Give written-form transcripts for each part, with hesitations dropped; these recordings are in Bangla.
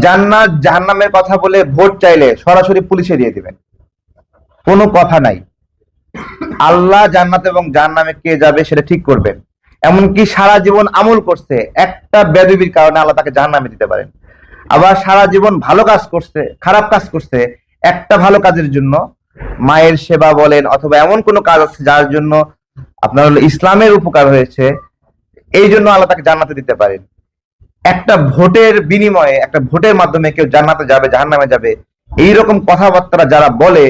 জান্নাত জাহান্নামের কথা বলে ভোট চাইলে সরাসরি পুলিশে দিয়ে দিবেন, কোনো কথা নাই। আল্লাহ জান্নাত এবং জাহান্নামে কে যাবে সেটা ঠিক করবেন। এমনকি সারা জীবন আমল করছে, একটা বেদবির কারণে আল্লাহ তাকে জাহান্নামে দিতে পারেন। আবার সারা জীবন ভালো কাজ করছে, খারাপ কাজ করছে, একটা ভালো কাজের জন্য, মায়ের সেবা বলেন অথবা এমন কোনো কাজ আছে যার জন্য আপনার হলো ইসলামের উপকার হয়েছে, এই জন্য আল্লাহ তাকে জান্নাতে দিতে পারেন। একটা ভোটের বিনিময়ে, একটা ভোটের মাধ্যমে কেউ জান্নাতে যাবে জাহান্নামে যাবে, এইরকম কথাবার্তা যারা বলে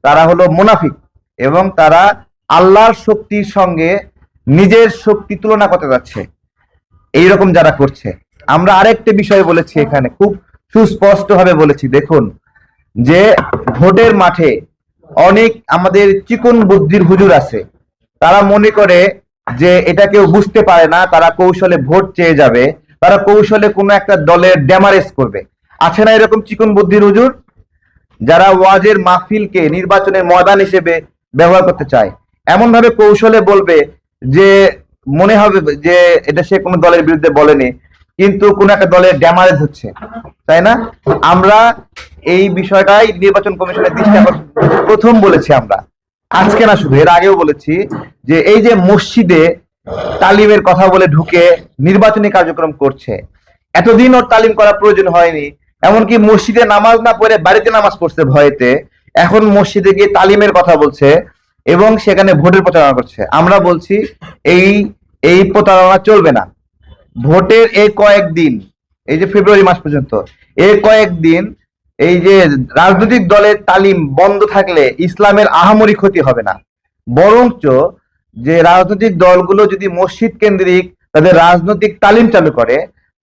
তারা হলো মুনাফিক, এবং তারা আল্লাহর শক্তির সঙ্গে নিজের শক্তি তুলনা করতে যাচ্ছে। এইরকম যারা করছে, আমরা আরেকটা বিষয় বলেছি এখানে, খুব সুস্পষ্ট ভাবে বলেছি, দেখুন যে ভোটের মাঠে অনেক আমাদের চিকন বুদ্ধির হুজুর আছে, তারা মনে করে যে এটা কেউ বুঝতে পারে না, তারা কৌশলে ভোট চেয়ে যাবে, তারা কৌশলে কোনো একটা দলের ড্যামারেজ করবে। আছে না এরকম চিকন বুদ্ধির হুজুর, যারা ওয়াজের মাহফিলকে নির্বাচনের ময়দান হিসেবে ব্যবহার করতে চায়, এমন ভাবে কৌশলে বলবে যে মনে হবে যে এটা সে কোনো দলের বিরুদ্ধে বলেনি, কিন্তু কোন একটা দলের ড্যামারেজ হচ্ছে, তাই না? আমরা এই বিষয়টাই নির্বাচন কমিশনের দৃষ্টি আকর্ষণ প্রথম বলেছি আমরা, আজকে না, শুধু এর আগেও বলেছি যে এই যে মসজিদে তালিমের কথা বলে ঢুকে নির্বাচনী কার্যক্রম করছে, এতদিন ওর তালিম করার প্রয়োজন হয়নি, এমনকি মসজিদে নামাজ না পড়ে বাড়িতে নামাজ পড়ছে ভয়েতে, এখন মসজিদে গিয়ে তালিমের কথা বলছে এবং সেখানে ভোটের প্রচারণা করছে। আমরা বলছি এই এই প্রতারণা চলবে না। ভোটের এই কয়েকদিন, এই যে ফেব্রুয়ারি মাস পর্যন্ত এই কয়েকদিন এই যে রাজনৈতিক দলের তালিম বন্ধ থাকলে ইসলামের আহামরি ক্ষতি হবে না, বরঞ্চ যে রাজনৈতিক দলগুলো যদি মসজিদ কেন্দ্রিক তাদের রাজনৈতিক তালিম চালু করে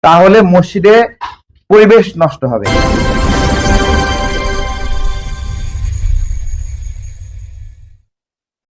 তাহলে মসজিদে পরিবেশ নষ্ট হবে।